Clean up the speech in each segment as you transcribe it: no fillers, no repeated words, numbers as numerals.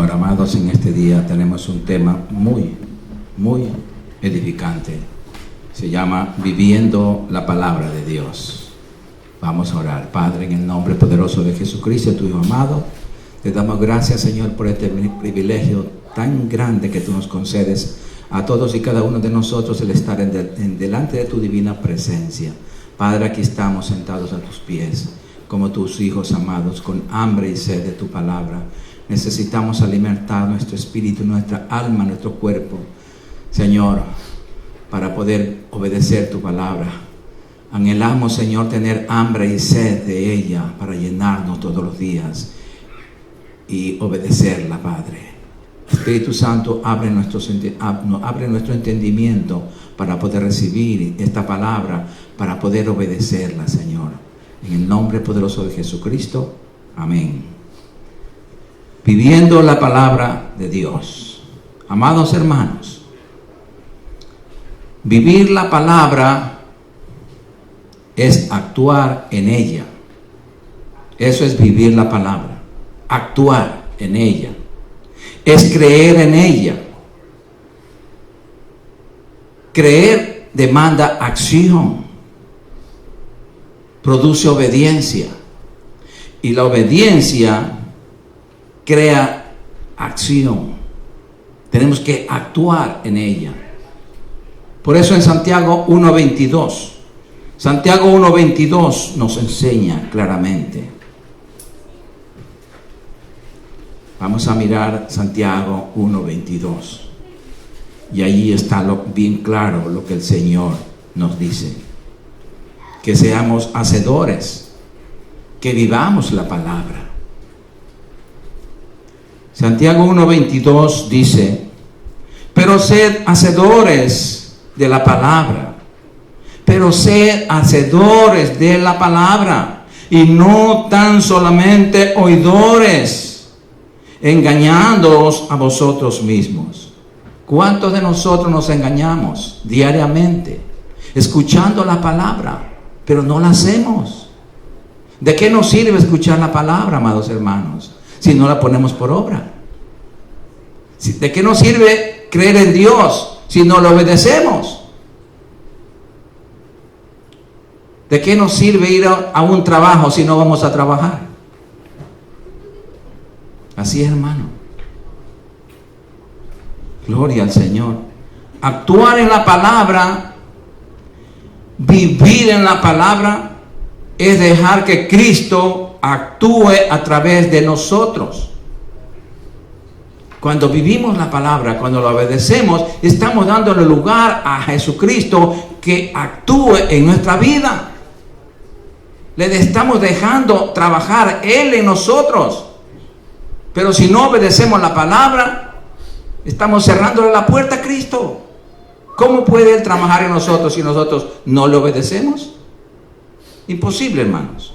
Señor. Amados, en este día tenemos un tema muy edificante. Se llama Viviendo la Palabra de Dios. Vamos a orar. Padre, en el nombre poderoso de Jesucristo, tu Hijo amado, te damos gracias, Señor, por este privilegio tan grande que tú nos concedes a todos y cada uno de nosotros, el estar delante de tu divina presencia. Padre, aquí estamos sentados a tus pies, como tus hijos amados, con hambre y sed de tu palabra. Necesitamos alimentar nuestro espíritu, nuestra alma, nuestro cuerpo, Señor, para poder obedecer tu palabra. Anhelamos, Señor, tener hambre y sed de ella para llenarnos todos los días y obedecerla, Padre. Espíritu Santo, abre nuestro entendimiento para poder recibir esta palabra, para poder obedecerla, Señor. En el nombre poderoso de Jesucristo. Amén. Viviendo la palabra de Dios. Amados hermanos, vivir la palabra es actuar en ella. Eso es vivir la palabra. Actuar en ella. Es creer en ella. Creer demanda acción. Produce obediencia. Y la obediencia crea acción. Tenemos que actuar en ella. Por eso en Santiago 1:22, Santiago 1:22 nos enseña claramente. Vamos a mirar Santiago 1:22. Y allí está bien claro lo que el Señor nos dice. Que seamos hacedores, que vivamos la palabra. Santiago 1:22 dice: pero sed hacedores de la palabra. Pero sed hacedores de la palabra, y no tan solamente oidores, engañándoos a vosotros mismos. ¿Cuántos de nosotros nos engañamos diariamente? Escuchando la palabra, pero no la hacemos. ¿De qué nos sirve escuchar la palabra, amados hermanos, si no la ponemos por obra? ¿De qué nos sirve creer en Dios si no lo obedecemos? ¿De qué nos sirve ir a un trabajo si no vamos a trabajar? Así es, hermano. Gloria al Señor. Actuar en la palabra, vivir en la palabra, es dejar que Cristo actúe a través de nosotros. Cuando vivimos la palabra, cuando la obedecemos, estamos dándole lugar a Jesucristo que actúe en nuestra vida. Le estamos dejando trabajar Él en nosotros. Pero si no obedecemos la palabra, estamos cerrándole la puerta a Cristo. ¿Cómo puede Él trabajar en nosotros si nosotros no le obedecemos? Imposible, hermanos.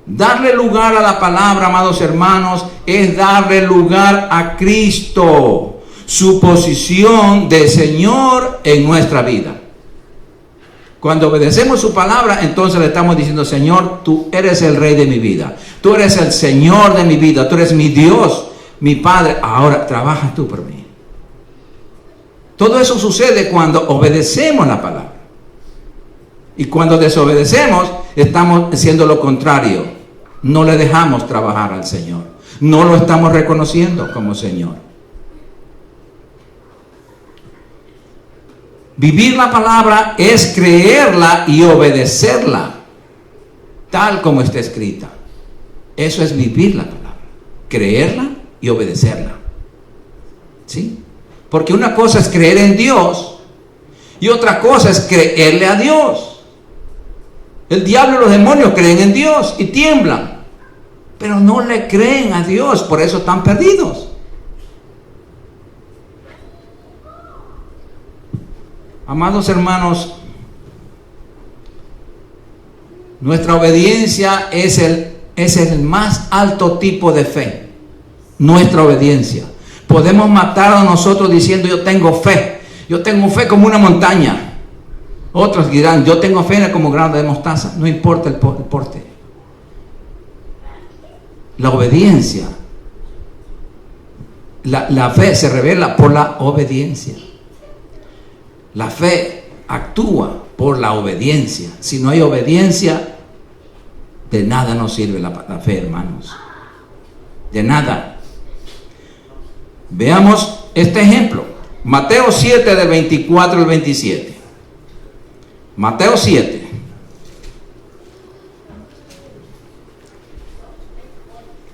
Darle lugar a la palabra, amados hermanos, es darle lugar a Cristo, su posición de Señor en nuestra vida. Cuando obedecemos su palabra, entonces le estamos diciendo: Señor, tú eres el Rey de mi vida, tú eres el Señor de mi vida, tú eres mi Dios, mi Padre, ahora trabaja tú por mí. Todo eso sucede cuando obedecemos la palabra. Y cuando desobedecemos, estamos haciendo lo contrario. No le dejamos trabajar al Señor. No lo estamos reconociendo como Señor. Vivir la palabra es creerla y obedecerla, tal como está escrita. Eso es vivir la palabra. Creerla y obedecerla. ¿Sí? Porque una cosa es creer en Dios y otra cosa es creerle a Dios. El diablo y los demonios creen en Dios y tiemblan, pero no le creen a Dios, por eso están perdidos. Amados hermanos, nuestra obediencia es el más alto tipo de fe. Nuestra obediencia. Podemos matar a nosotros diciendo: yo tengo fe como una montaña. Otros dirán: yo tengo fe como grano de mostaza. No importa el porte. La obediencia La fe se revela por la obediencia. La fe actúa por la obediencia. Si no hay obediencia, de nada nos sirve la fe, hermanos. De nada. Veamos este ejemplo. Mateo 7, del 24 al 27. Mateo 7.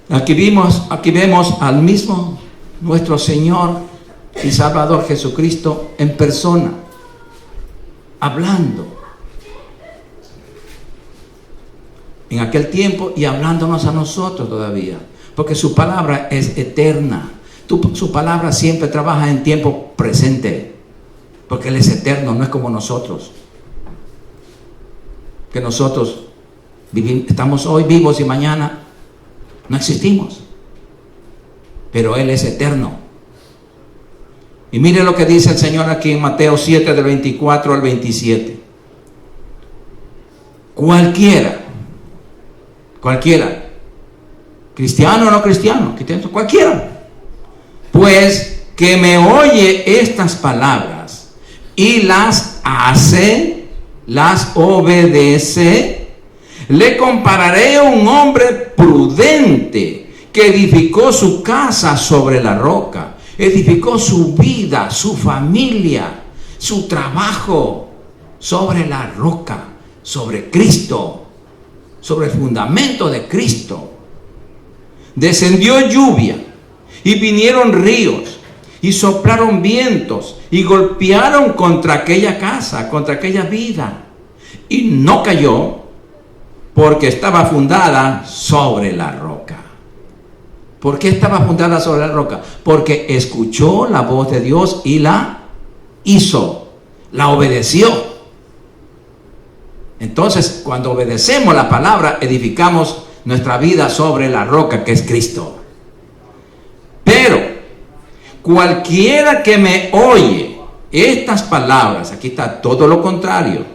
Aquí vemos al mismo nuestro Señor y Salvador Jesucristo en persona, hablando en aquel tiempo y hablándonos a nosotros todavía, porque su palabra es eterna. Su palabra siempre trabaja en tiempo presente, porque Él es eterno, no es como nosotros, que nosotros estamos hoy vivos y mañana no existimos, pero Él es eterno. Y mire lo que dice el Señor aquí en Mateo 7, del 24 al 27. Cualquiera, cristiano o no cristiano, cualquiera, pues que me oye estas palabras y las hace, las obedece, le compararé a un hombre prudente que edificó su casa sobre la roca, edificó su vida, su familia, su trabajo sobre la roca, sobre Cristo, sobre el fundamento de Cristo. Descendió lluvia y vinieron ríos y soplaron vientos y golpearon contra aquella casa, contra aquella vida, y no cayó, porque estaba fundada sobre la roca. ¿Por qué estaba fundada sobre la roca? Porque escuchó la voz de Dios y la hizo, la obedeció. Entonces, cuando obedecemos la palabra, edificamos nuestra vida sobre la roca, que es Cristo. Pero cualquiera que me oye estas palabras, aquí está todo lo contrario.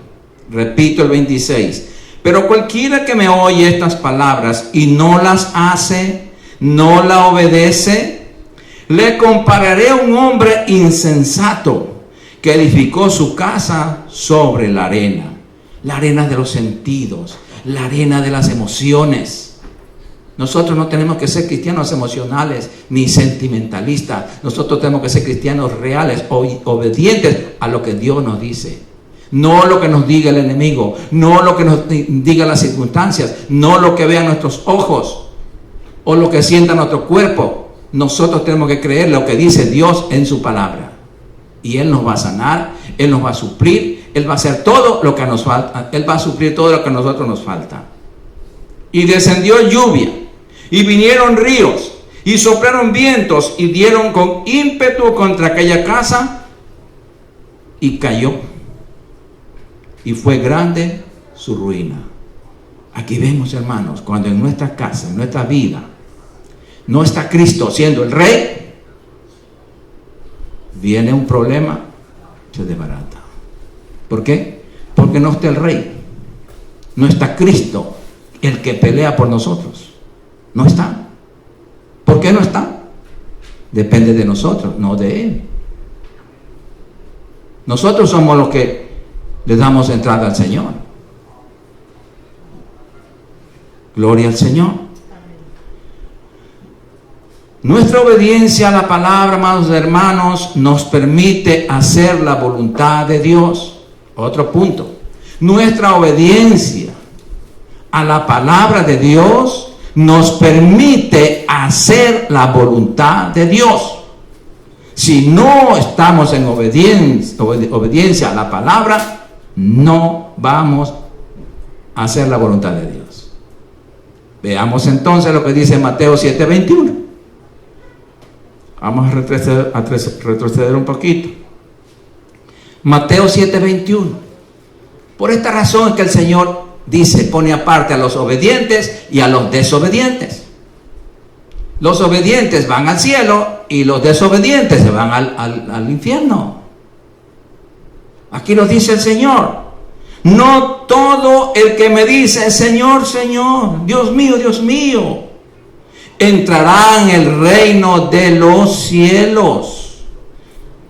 Repito el 26. Pero cualquiera que me oye estas palabras y no las hace, no la obedece, le compararé a un hombre insensato que edificó su casa sobre la arena de los sentidos, la arena de las emociones. Nosotros no tenemos que ser cristianos emocionales ni sentimentalistas. Nosotros tenemos que ser cristianos reales, obedientes a lo que Dios nos dice. No lo que nos diga el enemigo, no lo que nos diga las circunstancias, no lo que vean nuestros ojos o lo que sienta nuestro cuerpo. Nosotros tenemos que creer lo que dice Dios en su palabra. Y Él nos va a sanar, Él nos va a suplir, Él va a hacer todo lo que nos falta, Él va a suplir todo lo que a nosotros nos falta. Y descendió lluvia, y vinieron ríos, y soplaron vientos, y dieron con ímpetu contra aquella casa, y cayó. Y fue grande su ruina. Aquí vemos, hermanos, cuando en nuestra casa, en nuestra vida, no está Cristo siendo el Rey, viene un problema, se desbarata. ¿Por qué? Porque no está el Rey. No está Cristo, el que pelea por nosotros. No está. ¿Por qué no está? Depende de nosotros, no de Él. Nosotros somos los que le damos entrada al Señor. Gloria al Señor. Nuestra obediencia a la palabra, amados hermanos, nos permite hacer la voluntad de Dios. Otro punto. Nuestra obediencia a la palabra de Dios nos permite hacer la voluntad de Dios. Si no estamos en obediencia a la palabra, no vamos a hacer la voluntad de Dios. Veamos entonces lo que dice Mateo 7:21. Vamos a retroceder un poquito. Mateo 7:21. Por esta razón es que el Señor dice, pone aparte a los obedientes y a los desobedientes. Los obedientes van al cielo y los desobedientes se van al infierno. Aquí nos dice el Señor: no todo el que me dice Señor, Señor, Dios mío, entrará en el reino de los cielos,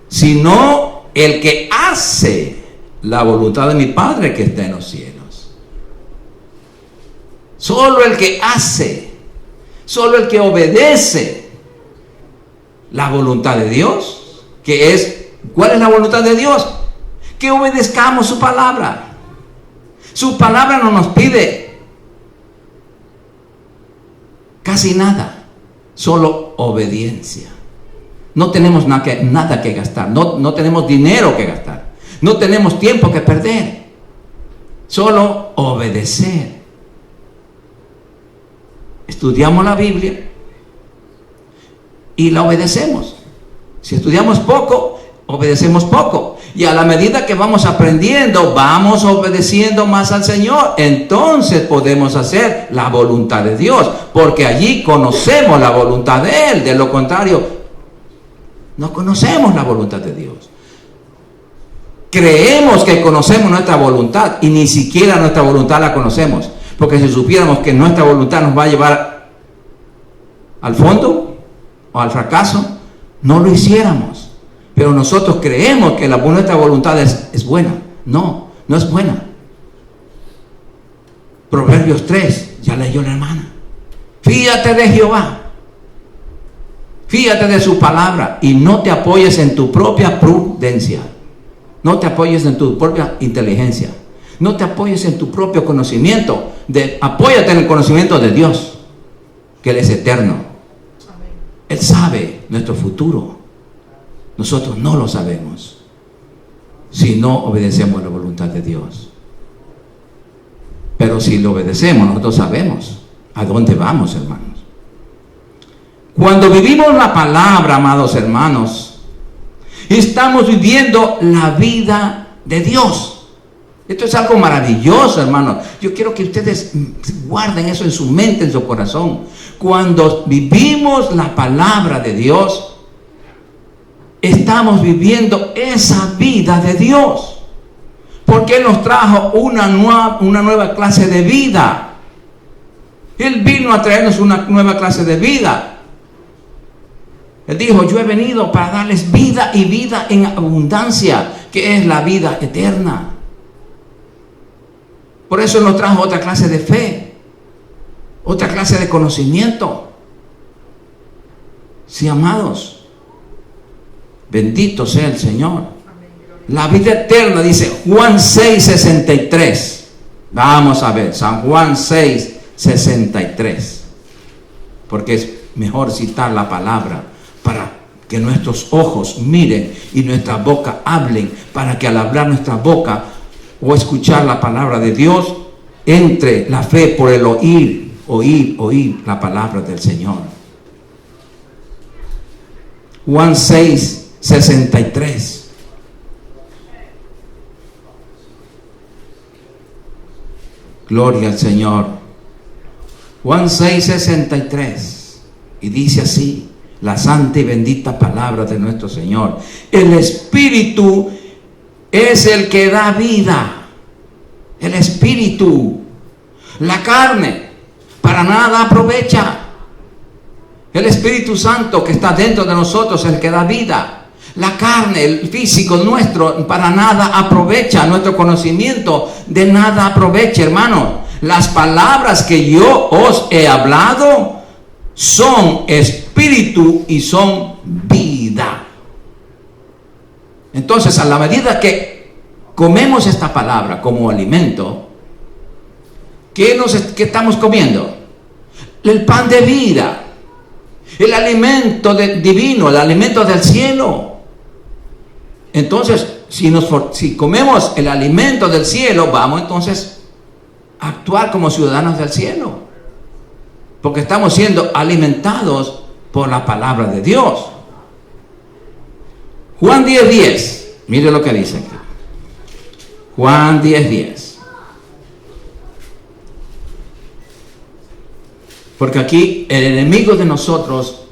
sino el que hace la voluntad de mi Padre que está en los cielos. Solo el que hace, solo el que obedece la voluntad de Dios, que es, ¿cuál es la voluntad de Dios? Que obedezcamos su palabra. Su palabra no nos pide casi nada, solo obediencia. No tenemos nada que gastar, no tenemos dinero que gastar, no tenemos tiempo que perder, solo obedecer. Estudiamos la Biblia y la obedecemos. Si estudiamos poco, obedecemos poco. Y a la medida que vamos aprendiendo, vamos obedeciendo más al Señor. Entonces podemos hacer la voluntad de Dios, porque allí conocemos la voluntad de Él. De lo contrario, no conocemos la voluntad de Dios. Creemos que conocemos nuestra voluntad y ni siquiera nuestra voluntad la conocemos. Porque si supiéramos que nuestra voluntad nos va a llevar al fondo o al fracaso, no lo hiciéramos. Pero nosotros creemos que nuestra voluntad es buena. No, no es buena. Proverbios 3, ya leyó la hermana. Fíate de Jehová. Fíate de su palabra y no te apoyes en tu propia prudencia. No te apoyes en tu propia inteligencia. No te apoyes en tu propio conocimiento. Apóyate en el conocimiento de Dios, que Él es eterno. Él sabe nuestro futuro. Nosotros no lo sabemos si no obedecemos la voluntad de Dios. Pero si lo obedecemos, nosotros sabemos a dónde vamos, hermanos. Cuando vivimos la palabra, amados hermanos, estamos viviendo la vida de Dios. Esto es algo maravilloso, hermanos. Yo quiero que ustedes guarden eso en su mente, en su corazón. Cuando vivimos la palabra de Dios, estamos viviendo esa vida de Dios. Porque Él nos trajo una nueva clase de vida. Él vino a traernos una nueva clase de vida. Él dijo, yo he venido para darles vida y vida en abundancia, que es la vida eterna. Por eso Él nos trajo otra clase de fe, otra clase de conocimiento. Sí, amados. Bendito sea el Señor. La vida eterna, dice Juan 6:63. Vamos a ver, San Juan 6:63. Porque es mejor citar la palabra para que nuestros ojos miren y nuestra boca hablen, para que al hablar nuestra boca o escuchar la palabra de Dios, entre la fe por el oír la palabra del Señor. Juan 6:63. Gloria al Señor. Juan 6:63. Y dice así, la santa y bendita palabra de nuestro Señor: el Espíritu es el que da vida. El Espíritu. La carne para nada aprovecha. El Espíritu Santo que está dentro de nosotros es el que da vida. La carne, el físico nuestro, para nada aprovecha. Nuestro conocimiento de nada aprovecha, hermano. Las palabras que yo os he hablado son espíritu y son vida. Entonces, a la medida que comemos esta palabra como alimento, ¿qué estamos comiendo? El pan de vida. El alimento divino, el alimento del cielo. Entonces, si comemos el alimento del cielo, vamos entonces a actuar como ciudadanos del cielo. Porque estamos siendo alimentados por la palabra de Dios. Juan 10:10. Mire lo que dice aquí. Juan 10:10. Porque aquí el enemigo de nosotros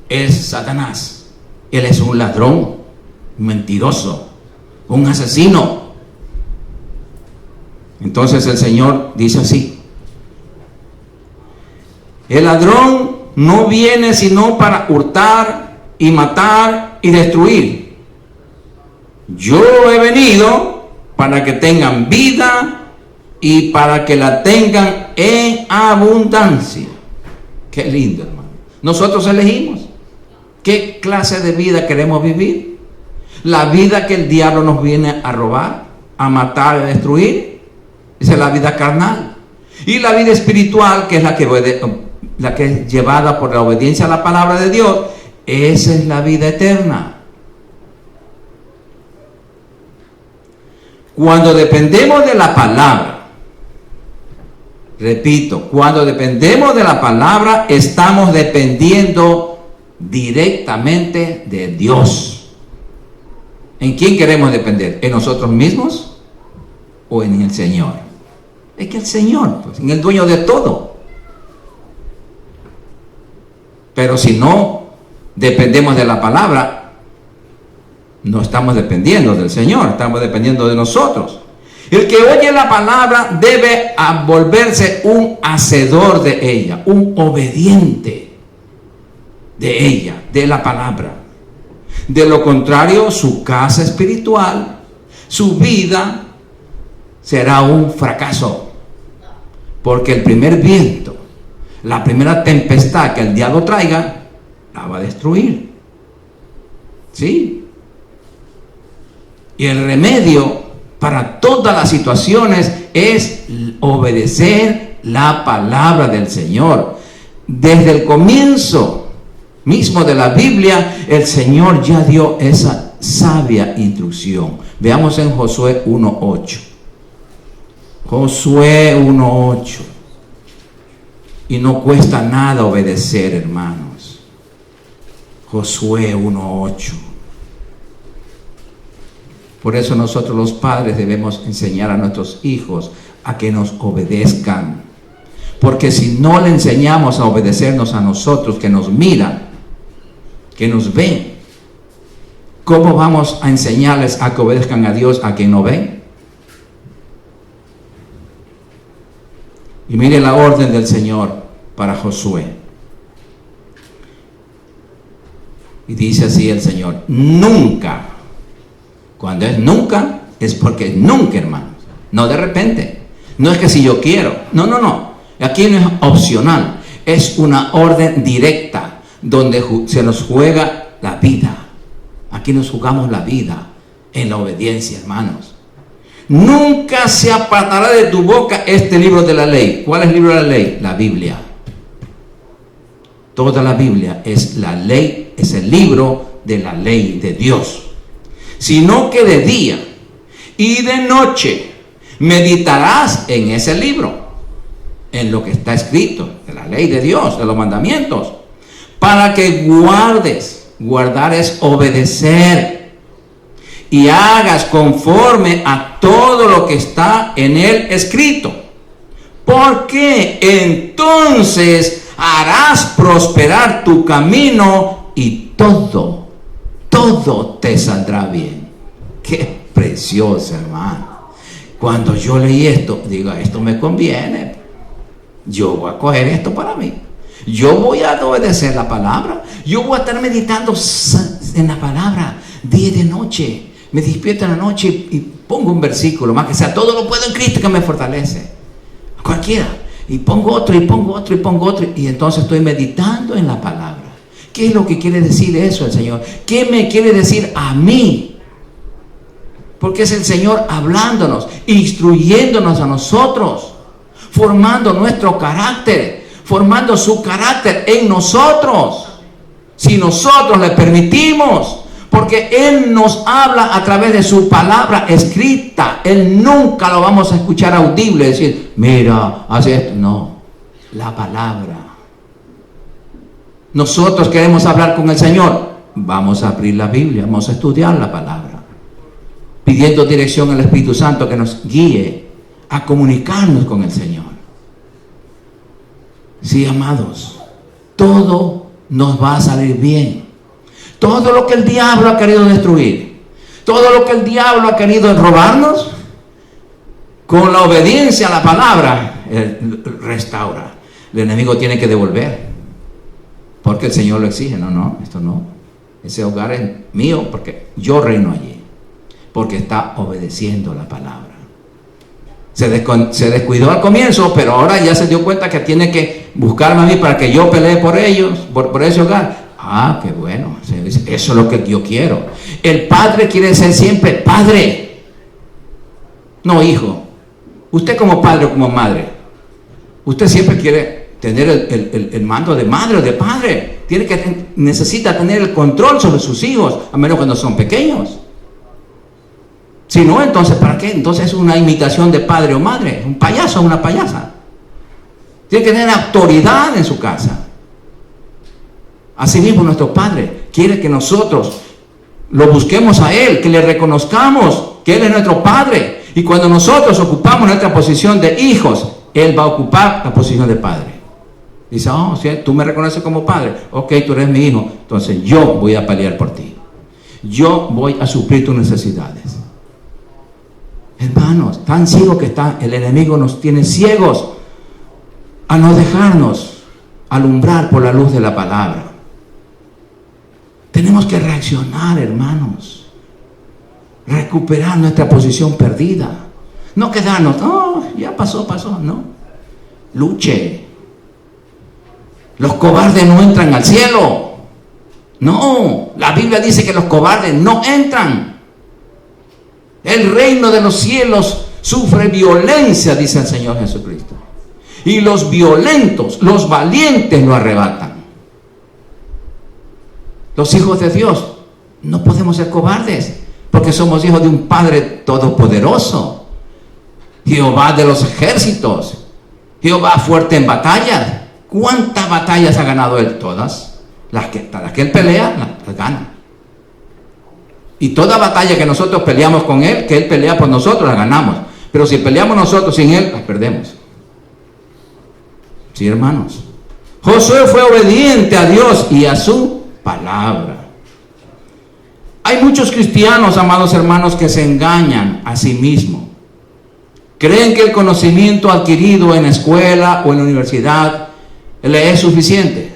es Satanás. Él es un ladrón, un mentiroso, un asesino. Entonces el Señor dice así: el ladrón no viene sino para hurtar y matar y destruir. Yo he venido para que tengan vida y para que la tengan en abundancia. Qué lindo, hermano. Nosotros elegimos qué clase de vida queremos vivir. La vida que el diablo nos viene a robar, a matar, a destruir, esa es la vida carnal. Y la vida espiritual, que es la que es llevada por la obediencia a la palabra de Dios, esa es la vida eterna. Cuando dependemos de la palabra, repito, cuando dependemos de la palabra, estamos dependiendo directamente de Dios. ¿En quién queremos depender? ¿En nosotros mismos o en el Señor? Es que el Señor, pues, en el dueño de todo. Pero si no dependemos de la palabra, no estamos dependiendo del Señor, estamos dependiendo de nosotros. El que oye la palabra debe volverse un hacedor de ella, un obediente de ella, de la palabra. De lo contrario, su casa espiritual, su vida, será un fracaso. Porque el primer viento, la primera tempestad que el diablo traiga, la va a destruir. ¿Sí? Y el remedio para todas las situaciones es obedecer la palabra del Señor. Desde el comienzo mismo de la Biblia, el Señor ya dio esa sabia instrucción. Veamos en Josué 1:8. Josué 1:8. Y no cuesta nada obedecer, hermanos. Josué 1:8. Por eso nosotros los padres debemos enseñar a nuestros hijos a que nos obedezcan. Porque si no le enseñamos a obedecernos a nosotros, que nos miran, que nos ven, ¿cómo vamos a enseñarles a que obedezcan a Dios a quien no ven? Y mire la orden del Señor para Josué. Y dice así el Señor: nunca. Cuando es nunca, es porque es nunca, hermanos. No de repente. No es que si yo quiero. No. Aquí no es opcional. Es una orden directa, donde se nos juega la vida. Aquí nos jugamos la vida en la obediencia, hermanos. Nunca se apartará de tu boca este libro de la ley. ¿Cuál es el libro de la ley? La Biblia. Toda la Biblia es la ley, es el libro de la ley de Dios. Sino que de día y de noche meditarás en ese libro, en lo que está escrito, de la ley de Dios, de los mandamientos, para que guardar es obedecer, y hagas conforme a todo lo que está en él escrito, porque entonces harás prosperar tu camino y todo te saldrá bien. Qué precioso, hermano. Cuando yo leí esto, digo, esto me conviene. Yo voy a coger esto para mí. Yo voy a obedecer la palabra. Yo voy a estar meditando en la palabra día y de noche. Me despierto en la noche y pongo un versículo, más que sea, todo lo puedo en Cristo que me fortalece. Cualquiera. Y pongo otro, y pongo otro, y pongo otro. Y entonces estoy meditando en la palabra. ¿Qué es lo que quiere decir eso el Señor? ¿Qué me quiere decir a mí? Porque es el Señor hablándonos, instruyéndonos a nosotros, formando nuestro carácter, formando su carácter en nosotros. Si nosotros le permitimos, porque Él nos habla a través de su palabra escrita. Él nunca lo vamos a escuchar audible, decir, mira, haz esto. No, la palabra. Nosotros queremos hablar con el Señor, vamos a abrir la Biblia, vamos a estudiar la palabra, pidiendo dirección al Espíritu Santo que nos guíe a comunicarnos con el Señor. Sí, amados, todo nos va a salir bien. Todo lo que el diablo ha querido destruir, todo lo que el diablo ha querido robarnos, con la obediencia a la palabra, Él restaura. El enemigo tiene que devolver. porque el Señor lo exige. No, esto no. Ese hogar es mío porque yo reino allí. Porque está obedeciendo la palabra. Se descuidó al comienzo, pero ahora ya se dio cuenta que tiene que buscarme a mí para que yo pelee por ellos, por ese hogar. Ah, qué bueno. Eso es lo que yo quiero. El padre quiere ser siempre padre, no hijo. Usted como padre o como madre, usted siempre quiere tener el mando de madre o de padre. Necesita tener el control sobre sus hijos, a menos cuando son pequeños. Si no, entonces, ¿para qué? Entonces es una imitación de padre o madre, un payaso o una payasa. Tiene que tener autoridad en su casa. Asimismo, nuestro Padre quiere que nosotros lo busquemos a Él, que le reconozcamos que Él es nuestro Padre. Y cuando nosotros ocupamos nuestra posición de hijos, Él va a ocupar la posición de Padre. Dice, oh, ¿sí? Tú me reconoces como Padre. Ok, tú eres mi hijo. Entonces yo voy a pelear por ti. Yo voy a suplir tus necesidades. Hermanos, tan ciego que está, el enemigo nos tiene ciegos a no dejarnos alumbrar por la luz de la palabra. Tenemos que reaccionar, hermanos, recuperar nuestra posición perdida, no quedarnos, no, ya pasó, no, luche. Los cobardes no entran al cielo. No, la Biblia dice que los cobardes no entran. El reino de los cielos sufre violencia, dice el Señor Jesucristo. Y los violentos, los valientes lo arrebatan. Los hijos de Dios no podemos ser cobardes, porque somos hijos de un Padre todopoderoso. Jehová de los ejércitos. Jehová fuerte en batallas. ¿Cuántas batallas ha ganado Él? Todas. Las que Él pelea, las gana. Y toda batalla que nosotros peleamos con Él, que Él pelea por nosotros, la ganamos. Pero si peleamos nosotros sin Él, las perdemos. Sí, hermanos. Josué fue obediente a Dios y a su palabra. Hay muchos cristianos, amados hermanos, que se engañan a sí mismos. Creen que el conocimiento adquirido en la escuela o en la universidad le es suficiente.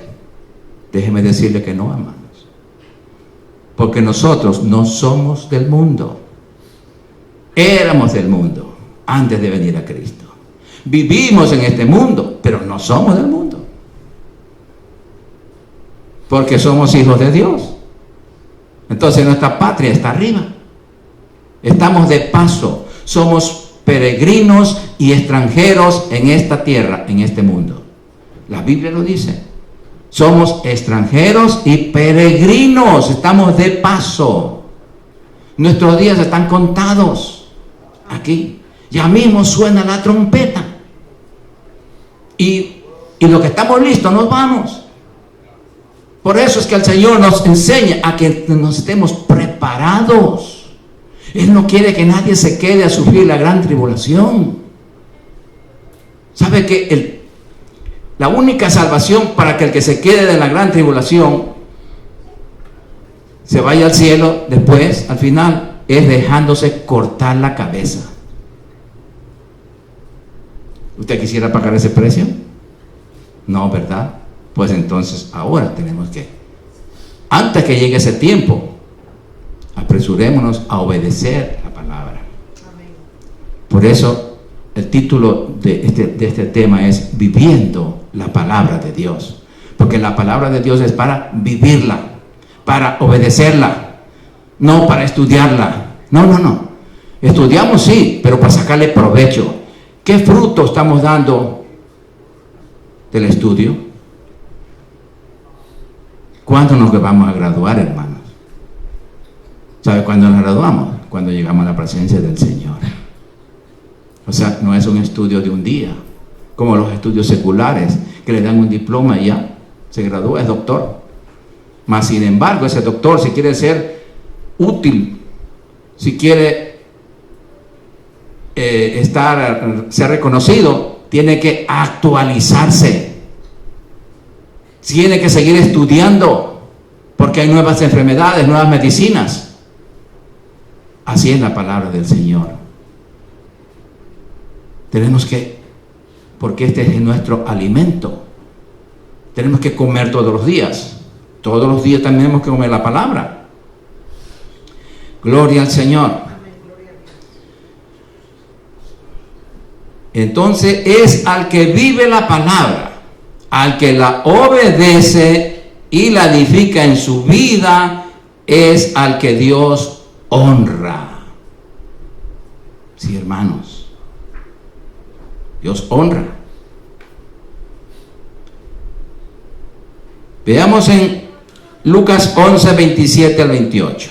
Déjeme decirle que no, hermanos. Porque nosotros no somos del mundo. Éramos del mundo antes de venir a Cristo. Vivimos en este mundo, pero no somos del mundo. Porque somos hijos de Dios. Entonces nuestra patria está arriba. Estamos de paso. Somos peregrinos y extranjeros en esta tierra, en este mundo. La Biblia lo dice. Somos extranjeros y peregrinos. Estamos de paso. Nuestros días están contados. Aquí. Ya mismo suena la trompeta. Y lo que estamos listos, nos vamos. Por eso es que el Señor nos enseña a que nos estemos preparados. Él no quiere que nadie se quede a sufrir la gran tribulación. ¿Sabe que la única salvación para que el que se quede de la gran tribulación se vaya al cielo después, al final, es dejándose cortar la cabeza? ¿Usted quisiera pagar ese precio? No, ¿verdad? Pues entonces ahora tenemos que, antes que llegue ese tiempo, apresurémonos a obedecer la palabra. Por eso el título de este tema es Viviendo la palabra de Dios. Porque la palabra de Dios es para vivirla, para obedecerla, no para estudiarla. No. Estudiamos sí, pero para sacarle provecho. ¿Qué fruto estamos dando del estudio? ¿Cuándo nos vamos a graduar, hermanos? ¿Sabe cuándo nos graduamos? Cuando llegamos a la presencia del Señor. O sea, no es un estudio de un día, como los estudios seculares, que le dan un diploma y ya se gradúa, es doctor. Mas, sin embargo, ese doctor, si quiere ser útil, si quiere ser reconocido, tiene que actualizarse, tiene que seguir estudiando, porque hay nuevas enfermedades, nuevas medicinas. Así es la palabra del Señor. Tenemos que, porque este es nuestro alimento, tenemos que comer todos los días. Todos los días también tenemos que comer la palabra. Gloria al Señor. Entonces es al que vive la palabra, al que la obedece y la edifica en su vida, es al que Dios honra. Sí, hermanos, Dios honra. Veamos en Lucas 11, 27 al 28.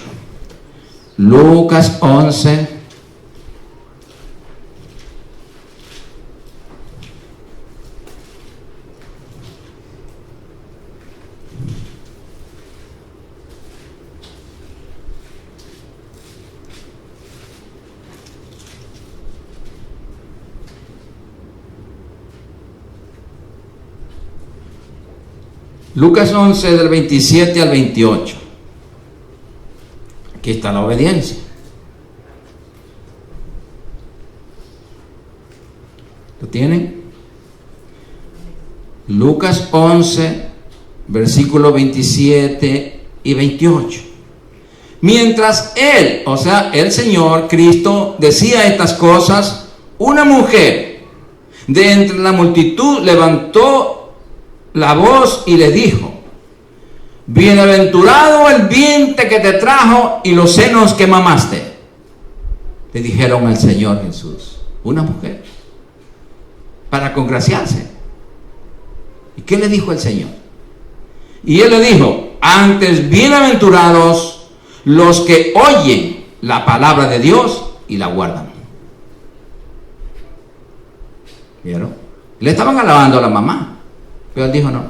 Lucas 11. Lucas 11 del 27 al 28. Aquí está la obediencia. ¿Lo tienen? Lucas 11, versículos 27 y 28. Mientras él, o sea, el Señor Cristo, decía estas cosas, una mujer de entre la multitud levantó la voz y le dijo: bienaventurado el vientre que te trajo y los senos que mamaste. Le dijeron al Señor Jesús, una mujer, para congraciarse. ¿Y qué le dijo el Señor? Y él le dijo: antes bienaventurados los que oyen la palabra de Dios y la guardan. ¿Vieron? Le estaban alabando a la mamá. Pero él dijo: no,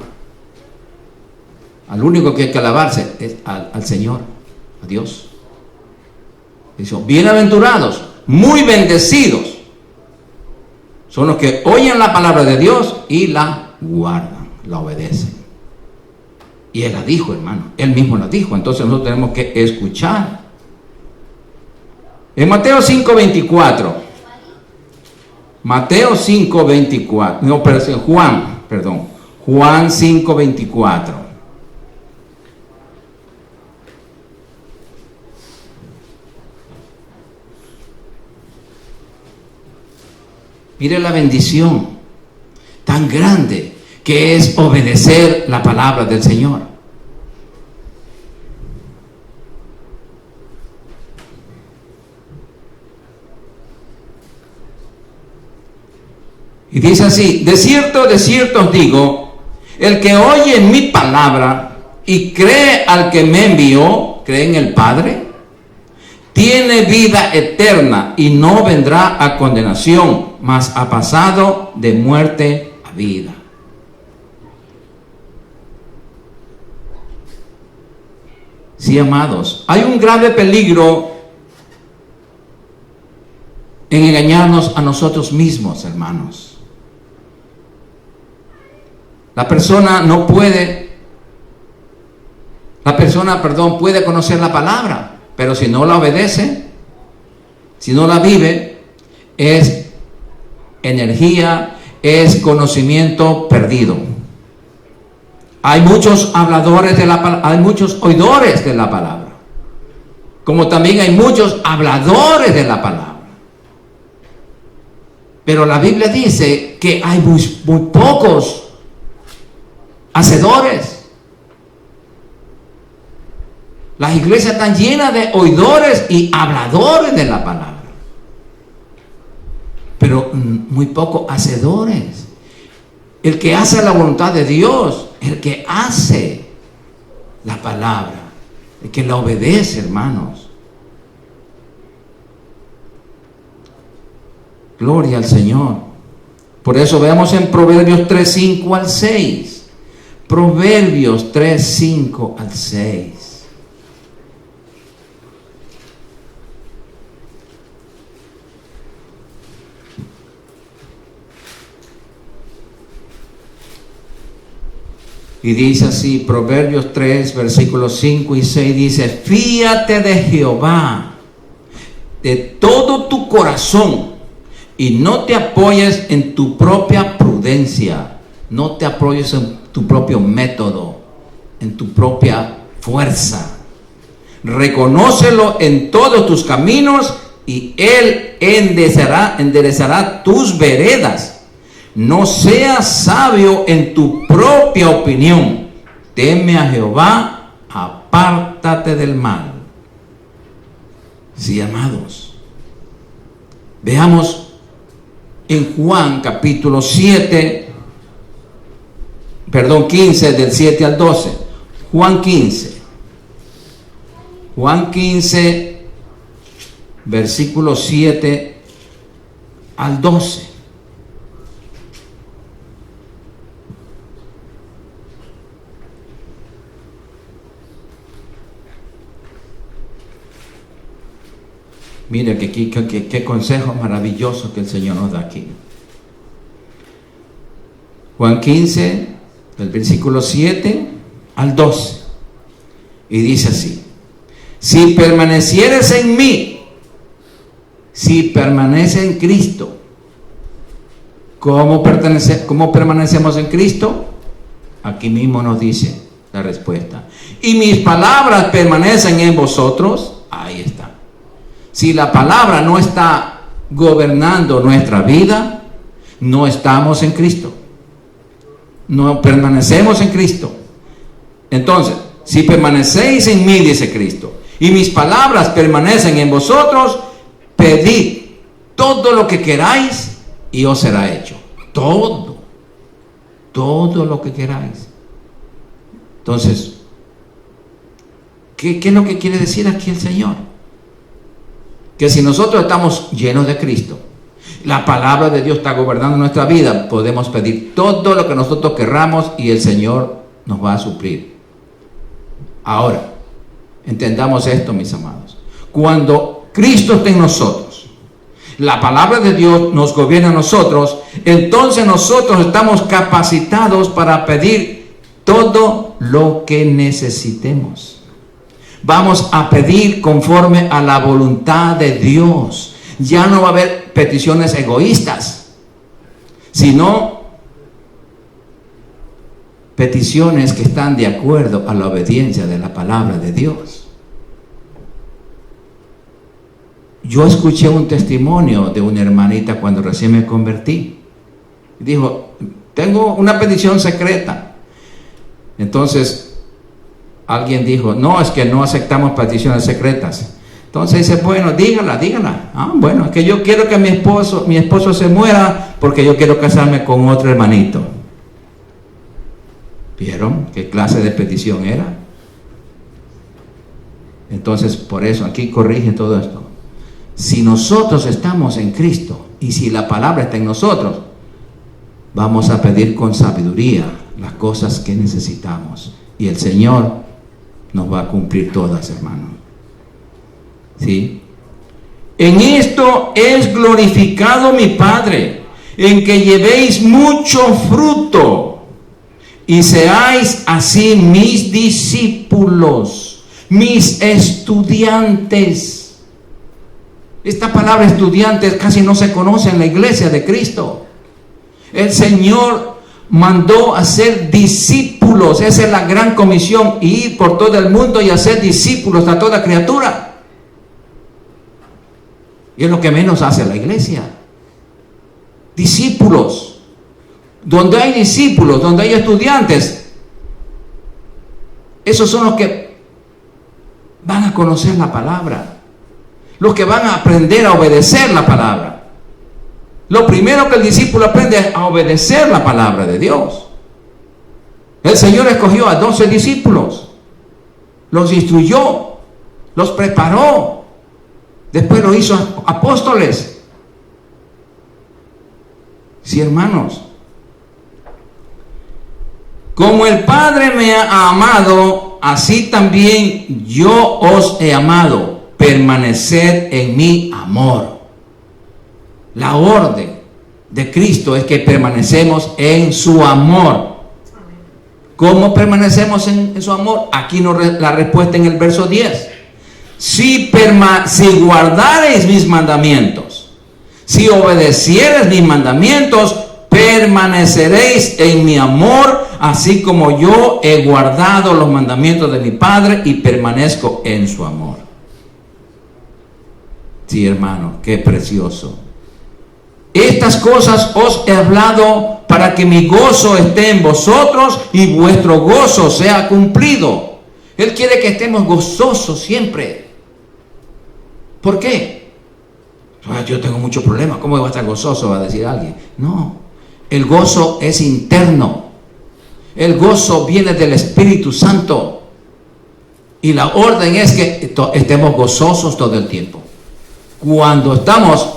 al único que hay que alabarse es al Señor, a Dios. Dijo: bienaventurados, muy bendecidos son los que oyen la palabra de Dios y la guardan, la obedecen. Y él la dijo, hermano, él mismo la dijo. Entonces nosotros tenemos que escuchar. En Mateo 5:24, Mateo 5:24, no, pero Juan 5:24. Mire la bendición tan grande que es obedecer la palabra del Señor. Y dice así: de cierto os digo, el que oye mi palabra y cree al que me envió, cree en el Padre, tiene vida eterna y no vendrá a condenación, mas ha pasado de muerte a vida. Sí, amados, hay un grave peligro en engañarnos a nosotros mismos, hermanos. La persona puede conocer la palabra, pero si no la obedece, si no la vive, es energía, es conocimiento perdido. Hay muchos habladores de la palabra, hay muchos oidores de la palabra, como también hay muchos habladores de la palabra. Pero la Biblia dice que hay muy pocos hacedores. Las iglesias están llenas de oidores y habladores de la palabra, pero muy pocos hacedores. El que hace la voluntad de Dios, el que hace la palabra, el que la obedece, hermanos. Gloria al Señor. Por eso veamos en Proverbios 3, 5 al 6. Proverbios 3, 5 al 6. Y dice así, Proverbios 3, versículos 5 y 6, dice: fíate de Jehová de todo tu corazón y no te apoyes en tu propia prudencia. No te apoyes tu propio método, en tu propia fuerza. Reconócelo en todos tus caminos y Él enderezará tus veredas. No seas sabio en tu propia opinión. Teme a Jehová, apártate del mal. Sí, amados. Veamos en Juan capítulo 15, del 7 al 12. Juan 15, versículo 7 al 12. Mira qué consejo maravilloso que el Señor nos da aquí. Juan 15, del versículo 7 al 12. Y dice así: si permanecieres en mí, si permanece en Cristo. ¿Cómo permanecemos en Cristo? Aquí mismo nos dice la respuesta. Y mis palabras permanecen en vosotros. Ahí está. Si la palabra no está gobernando nuestra vida, no estamos en Cristo. No permanecemos en Cristo. Entonces, si permanecéis en mí, dice Cristo, y mis palabras permanecen en vosotros, pedid todo lo que queráis y os será hecho. Todo lo que queráis. Entonces, ¿qué es lo que quiere decir aquí el Señor? Que si nosotros estamos llenos de Cristo, la palabra de Dios está gobernando nuestra vida, podemos pedir todo lo que nosotros querramos y el Señor nos va a suplir. Ahora, entendamos esto, mis amados. Cuando Cristo está en nosotros, la palabra de Dios nos gobierna a nosotros, entonces nosotros estamos capacitados para pedir todo lo que necesitemos. Vamos a pedir conforme a la voluntad de Dios. Ya no va a haber peticiones egoístas, sino peticiones que están de acuerdo a la obediencia de la palabra de Dios. Yo escuché un testimonio de una hermanita cuando recién me convertí. Dijo: tengo una petición secreta. Entonces alguien dijo: no, es que no aceptamos peticiones secretas. Entonces dice: bueno, dígala. Bueno, es que yo quiero que mi esposo se muera porque yo quiero casarme con otro hermanito. ¿Vieron qué clase de petición era? Entonces, por eso aquí corrige todo esto. Si nosotros estamos en Cristo y si la palabra está en nosotros, vamos a pedir con sabiduría las cosas que necesitamos y el Señor nos va a cumplir todas, hermanos. ¿Sí? En esto es glorificado mi Padre, en que llevéis mucho fruto y seáis así mis discípulos, mis estudiantes. Esta palabra estudiantes casi no se conoce en la iglesia de Cristo. El Señor mandó a ser discípulos. Esa es la gran comisión: ir por todo el mundo y hacer discípulos a toda criatura. Y es lo que menos hace la iglesia. Discípulos. Donde hay discípulos, donde hay estudiantes, esos son los que van a conocer la palabra, los que van a aprender a obedecer la palabra. Lo primero que el discípulo aprende es a obedecer la palabra de Dios. El Señor escogió a 12 discípulos, los instruyó, los preparó, después los hizo apóstoles. Sí, hermanos, como el Padre me ha amado, así también yo os he amado. Permaneced en mi amor. La orden de Cristo es que permanecemos en su amor. ¿Cómo permanecemos en su amor? Aquí la respuesta en el verso 10. Si guardareis mis mandamientos, si obedeciereis mis mandamientos, permaneceréis en mi amor, así como yo he guardado los mandamientos de mi Padre y permanezco en su amor. Sí, hermano, qué precioso. Estas cosas os he hablado para que mi gozo esté en vosotros y vuestro gozo sea cumplido. Él quiere que estemos gozosos siempre. ¿Por qué? Yo tengo muchos problemas. ¿Cómo voy a estar gozoso? Va a decir alguien. No, el gozo es interno. El gozo viene del Espíritu Santo. Y la orden es que estemos gozosos todo el tiempo. Cuando estamos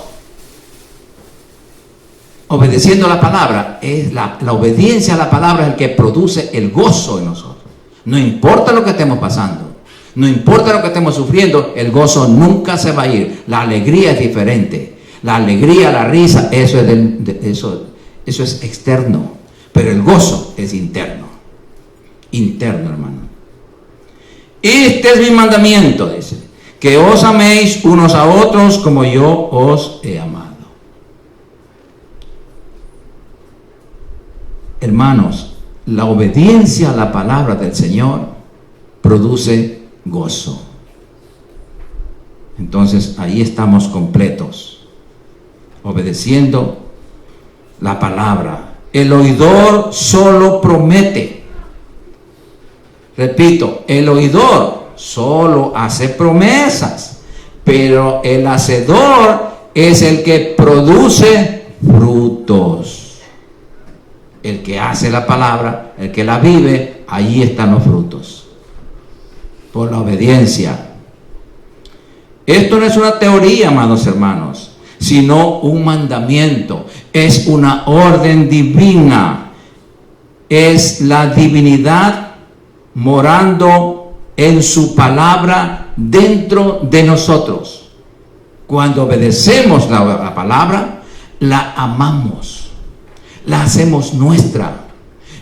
obedeciendo la palabra, es la obediencia a la palabra es el que produce el gozo en nosotros. No importa lo que estemos pasando, no importa lo que estemos sufriendo, el gozo nunca se va a ir. La alegría es diferente. La alegría, la risa, eso es externo. Pero el gozo es interno. Interno, hermano. Este es mi mandamiento, dice, que os améis unos a otros como yo os he amado. Hermanos, la obediencia a la palabra del Señor produce gozo. Entonces ahí estamos completos, obedeciendo la palabra. El oidor solo promete. Repito, el oidor solo hace promesas, pero el hacedor es el que produce frutos. El que hace la palabra, el que la vive, allí están los frutos. Por la obediencia. Esto no es una teoría, amados hermanos, sino un mandamiento. Es una orden divina. Es la divinidad morando en su palabra dentro de nosotros. Cuando obedecemos la palabra, la amamos. La hacemos nuestra,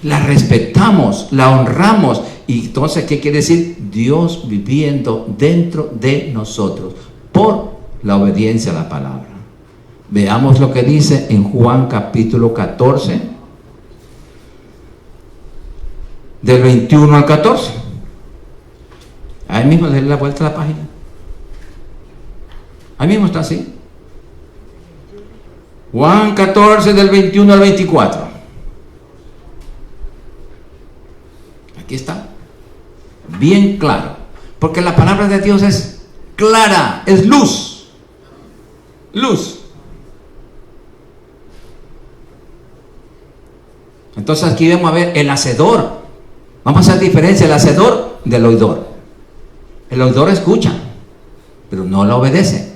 la respetamos, la honramos. Y entonces, ¿qué quiere decir? Dios viviendo dentro de nosotros por la obediencia a la palabra. Veamos lo que dice en Juan capítulo 14, del 21 al 14. Ahí mismo, denle la vuelta a la página. Ahí mismo está así. Juan 14 del 21 al 24. Aquí está. Bien claro. Porque la palabra de Dios es clara, es luz. Luz. Entonces aquí vamos a ver el hacedor. Vamos a hacer diferencia el hacedor del oidor. El oidor escucha, pero no lo obedece.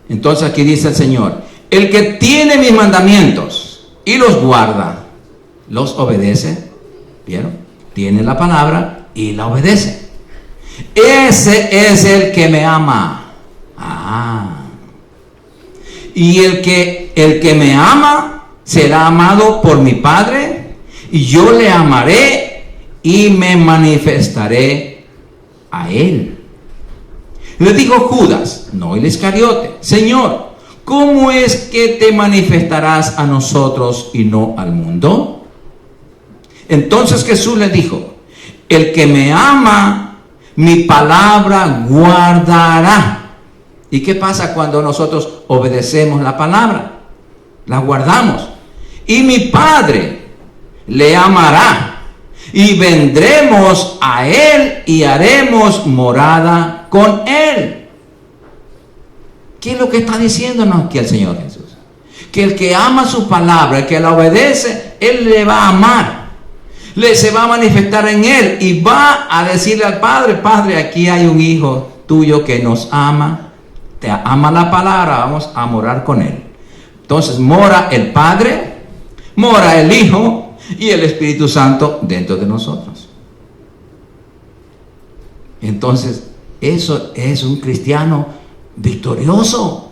Entonces aquí dice el Señor: el que tiene mis mandamientos y los guarda, los obedece. ¿Vieron? Tiene la palabra y la obedece. Ese es el que me ama. Y el que me ama será amado por mi Padre, y yo le amaré y me manifestaré a él. Le dijo Judas, no el Iscariote: Señor, ¿cómo es que te manifestarás a nosotros y no al mundo? Entonces Jesús le dijo: el que me ama, mi palabra guardará. ¿Y qué pasa cuando nosotros obedecemos la palabra? La guardamos. Y mi Padre le amará, y vendremos a él y haremos morada con él. ¿Qué es lo que está diciéndonos aquí el Señor Jesús? Que el que ama su palabra, el que la obedece, él le va a amar. Se va a manifestar en él y va a decirle al Padre: Padre, aquí hay un hijo tuyo que nos ama, te ama la palabra, vamos a morar con él. Entonces mora el Padre, mora el Hijo y el Espíritu Santo dentro de nosotros. Entonces, eso es un cristiano victorioso.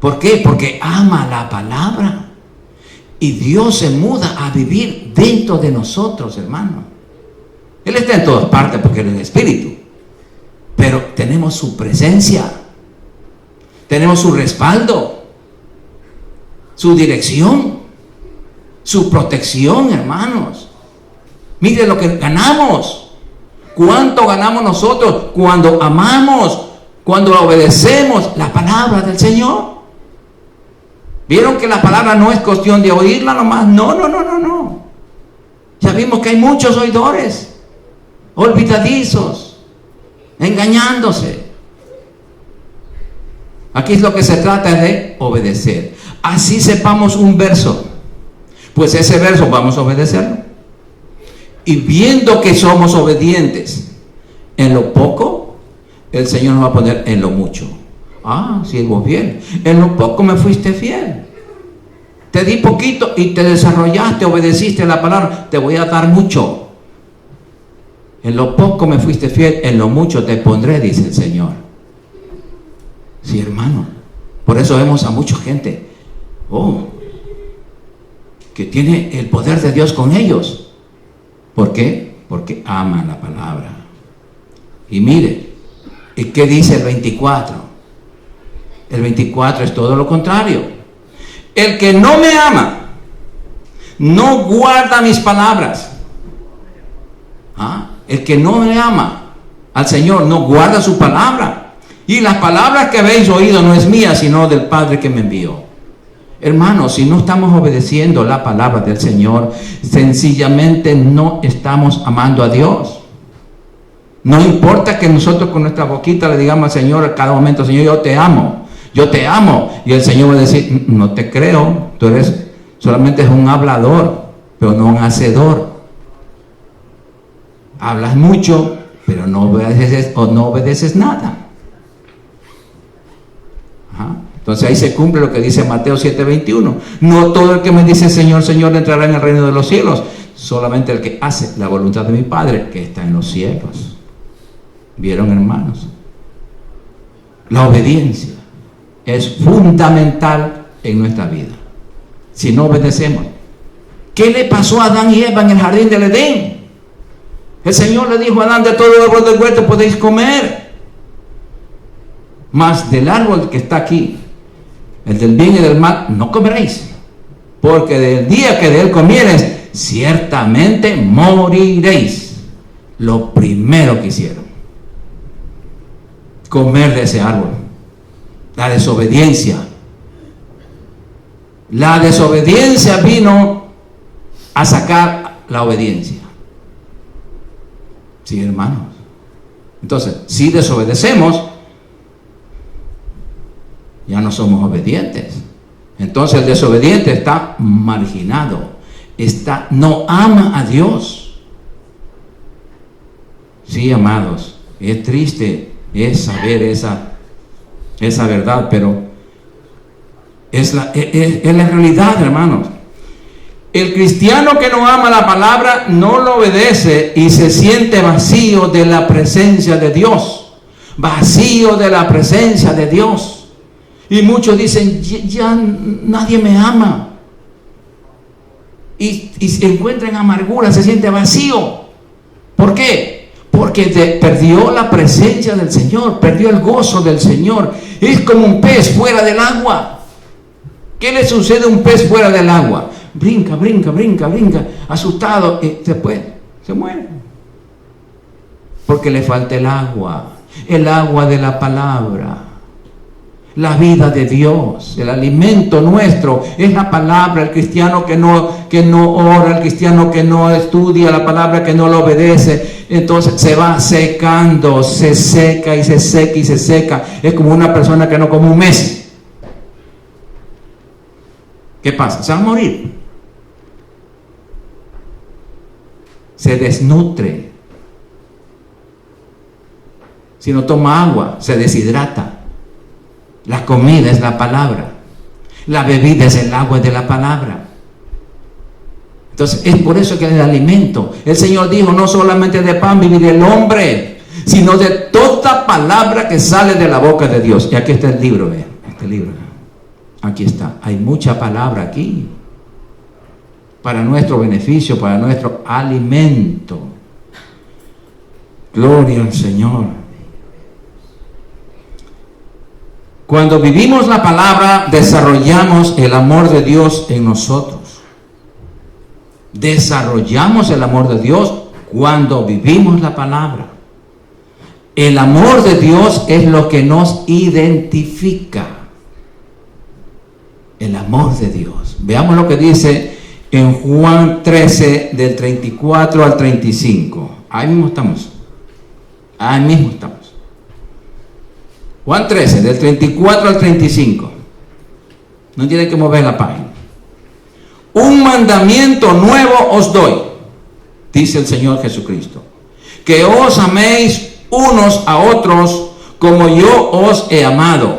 ¿Por qué? Porque ama la palabra. Y Dios se muda a vivir dentro de nosotros, hermano. Él está en todas partes porque Él es Espíritu. Pero tenemos su presencia. Tenemos su respaldo. Su dirección. Su protección, hermanos. Mire lo que ganamos. ¿Cuánto ganamos nosotros cuando amamos, cuando obedecemos la palabra del Señor? ¿Vieron que la palabra no es cuestión de oírla nomás? No. Ya vimos que hay muchos oidores, olvidadizos, engañándose. Aquí es lo que se trata de obedecer. Así sepamos un verso, pues ese verso vamos a obedecerlo. Y viendo que somos obedientes en lo poco, el Señor nos va a poner en lo mucho. Ah, siervo fiel, en lo poco me fuiste fiel. Te di poquito y te desarrollaste, obedeciste la palabra, te voy a dar mucho. En lo poco me fuiste fiel, en lo mucho te pondré, dice el Señor. Sí, hermano. Por eso vemos a mucha gente, que tiene el poder de Dios con ellos. ¿Por qué? Porque aman la palabra. Y mire, ¿y qué dice el 24? El 24 es todo lo contrario. El que no me ama, no guarda mis palabras. El que no me ama al Señor, no guarda su palabra. Y las palabras que habéis oído no es mía, sino del Padre que me envió. Hermanos, si no estamos obedeciendo la palabra del Señor, sencillamente no estamos amando a Dios. No importa que nosotros con nuestra boquita le digamos al Señor a cada momento: Señor, yo te amo. Y el Señor va a decir: no te creo, tú eres solamente un hablador, pero no un hacedor. Hablas mucho, pero no obedeces nada. Entonces ahí se cumple lo que dice Mateo 7:21. No todo el que me dice Señor, Señor entrará en el reino de los cielos, solamente el que hace la voluntad de mi Padre que está en los cielos. ¿Vieron, hermanos? La obediencia es fundamental en nuestra vida. Si no obedecemos, ¿qué le pasó a Adán y Eva en el jardín del Edén? El Señor le dijo a Adán: de todo el árbol del huerto podéis comer, mas del árbol que está aquí, el del bien y del mal, no comeréis, porque del día que de él comiereis, ciertamente moriréis. Lo primero que hicieron, comer de ese árbol. La desobediencia. La desobediencia vino a sacar la obediencia. Sí, hermanos. Entonces, si desobedecemos, ya no somos obedientes. Entonces el desobediente está marginado, no ama a Dios. Sí, amados, es triste saber esa verdad, pero es la realidad, hermanos. El cristiano que no ama la palabra no lo obedece y se siente vacío de la presencia de Dios. Vacío de la presencia de Dios. Y muchos dicen: ya nadie me ama. Y se encuentra en amargura, se siente vacío. ¿Por qué? Porque perdió la presencia del Señor, perdió el gozo del Señor. Es como un pez fuera del agua. ¿Qué le sucede a un pez fuera del agua? Brinca, asustado, y después se muere. Porque le falta el agua de la palabra. La vida de Dios, el alimento nuestro es la palabra. El cristiano que no ora, el cristiano que no estudia la palabra, que no lo obedece, entonces se va secando, se seca y se seca y se seca. Es como una persona que no come un mes. ¿Qué pasa? Se va a morir. Se desnutre. Si no toma agua, se deshidrata. La comida es la palabra. La bebida es el agua de la palabra. Entonces es por eso que el alimento, el Señor dijo: no solamente de pan vivirá el hombre, sino de toda palabra que sale de la boca de Dios. Y aquí está el libro, vean, este libro. Aquí está. Hay mucha palabra aquí. Para nuestro beneficio, para nuestro alimento. Gloria al Señor. Cuando vivimos la palabra, desarrollamos el amor de Dios en nosotros. Desarrollamos el amor de Dios cuando vivimos la palabra. El amor de Dios es lo que nos identifica. El amor de Dios. Veamos lo que dice en Juan 13, del 34 al 35. Ahí mismo estamos. Ahí mismo estamos. Juan 13, del 34 al 35. No tienen que mover la página. Un mandamiento nuevo os doy, dice el Señor Jesucristo, que os améis unos a otros como yo os he amado,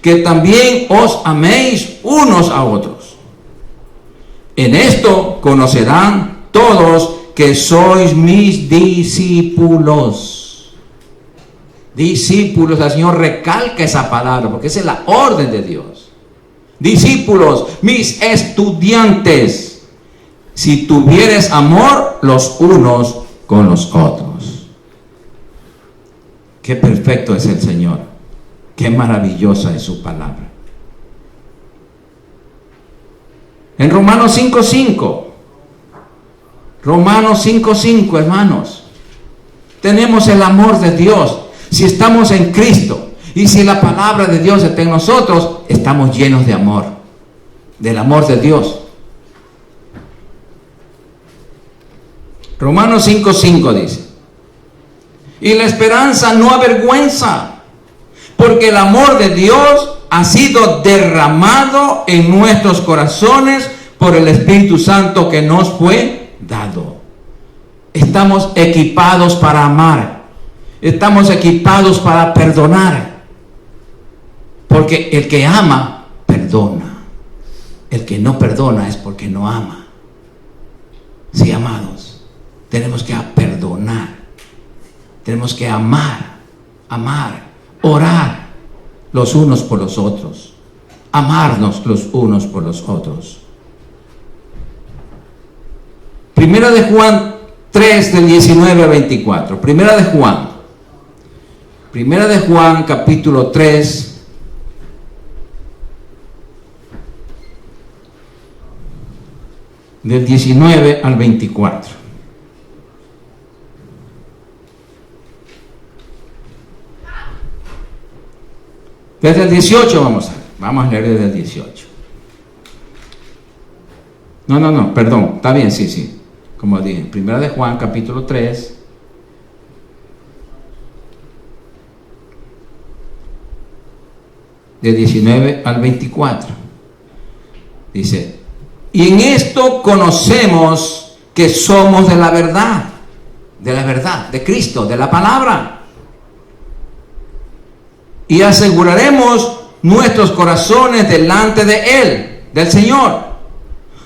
que también os améis unos a otros. En esto conocerán todos que sois mis discípulos. Discípulos, el Señor recalca esa palabra porque esa es la orden de Dios. Discípulos, mis estudiantes, si tuvieres amor los unos con los otros. Qué perfecto es el Señor, qué maravillosa es su palabra. En Romanos 5:5, Romanos 5:5, hermanos, tenemos el amor de Dios. Si estamos en Cristo y si la palabra de Dios está en nosotros, estamos llenos de amor, del amor de Dios. Romanos 5:5 dice: y la esperanza no avergüenza, porque el amor de Dios ha sido derramado en nuestros corazones por el Espíritu Santo que nos fue dado. Estamos equipados para amar. Estamos equipados para perdonar. Porque el que ama, perdona. El que no perdona es porque no ama. Sí, amados, tenemos que perdonar. Tenemos que amar, orar los unos por los otros. Amarnos los unos por los otros. Primera de Juan 3, del 19 a 24. Primera de Juan, capítulo 3, del 19 al 24. Desde el 18 vamos a leer desde el 18. No, perdón, está bien, sí. Como dije, Primera de Juan, capítulo 3, de 19 al 24. Dice: y en esto conocemos que somos de la verdad, de Cristo, de la palabra. Y aseguraremos nuestros corazones delante de Él, del Señor.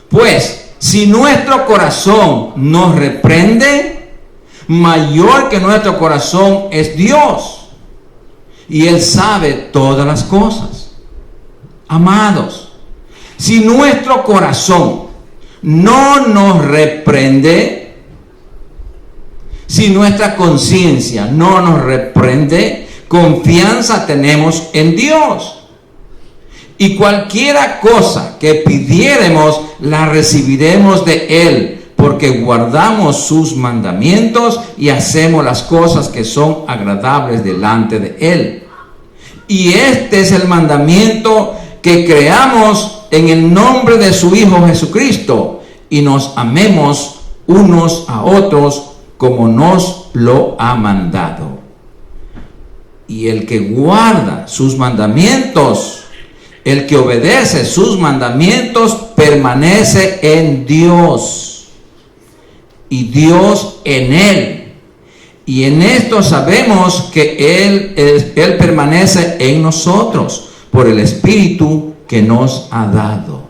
Pues, si nuestro corazón nos reprende, mayor que nuestro corazón es Dios. Y Él sabe todas las cosas. Amados, si nuestro corazón no nos reprende, si nuestra conciencia no nos reprende, confianza tenemos en Dios. Y cualquiera cosa que pidiéremos, la recibiremos de Él, porque guardamos sus mandamientos y hacemos las cosas que son agradables delante de Él. Y este es el mandamiento, que creamos en el nombre de su Hijo Jesucristo y nos amemos unos a otros como nos lo ha mandado. Y el que guarda sus mandamientos, el que obedece sus mandamientos, permanece en Dios y Dios en él. Y en esto sabemos que Él permanece en nosotros por el Espíritu que nos ha dado.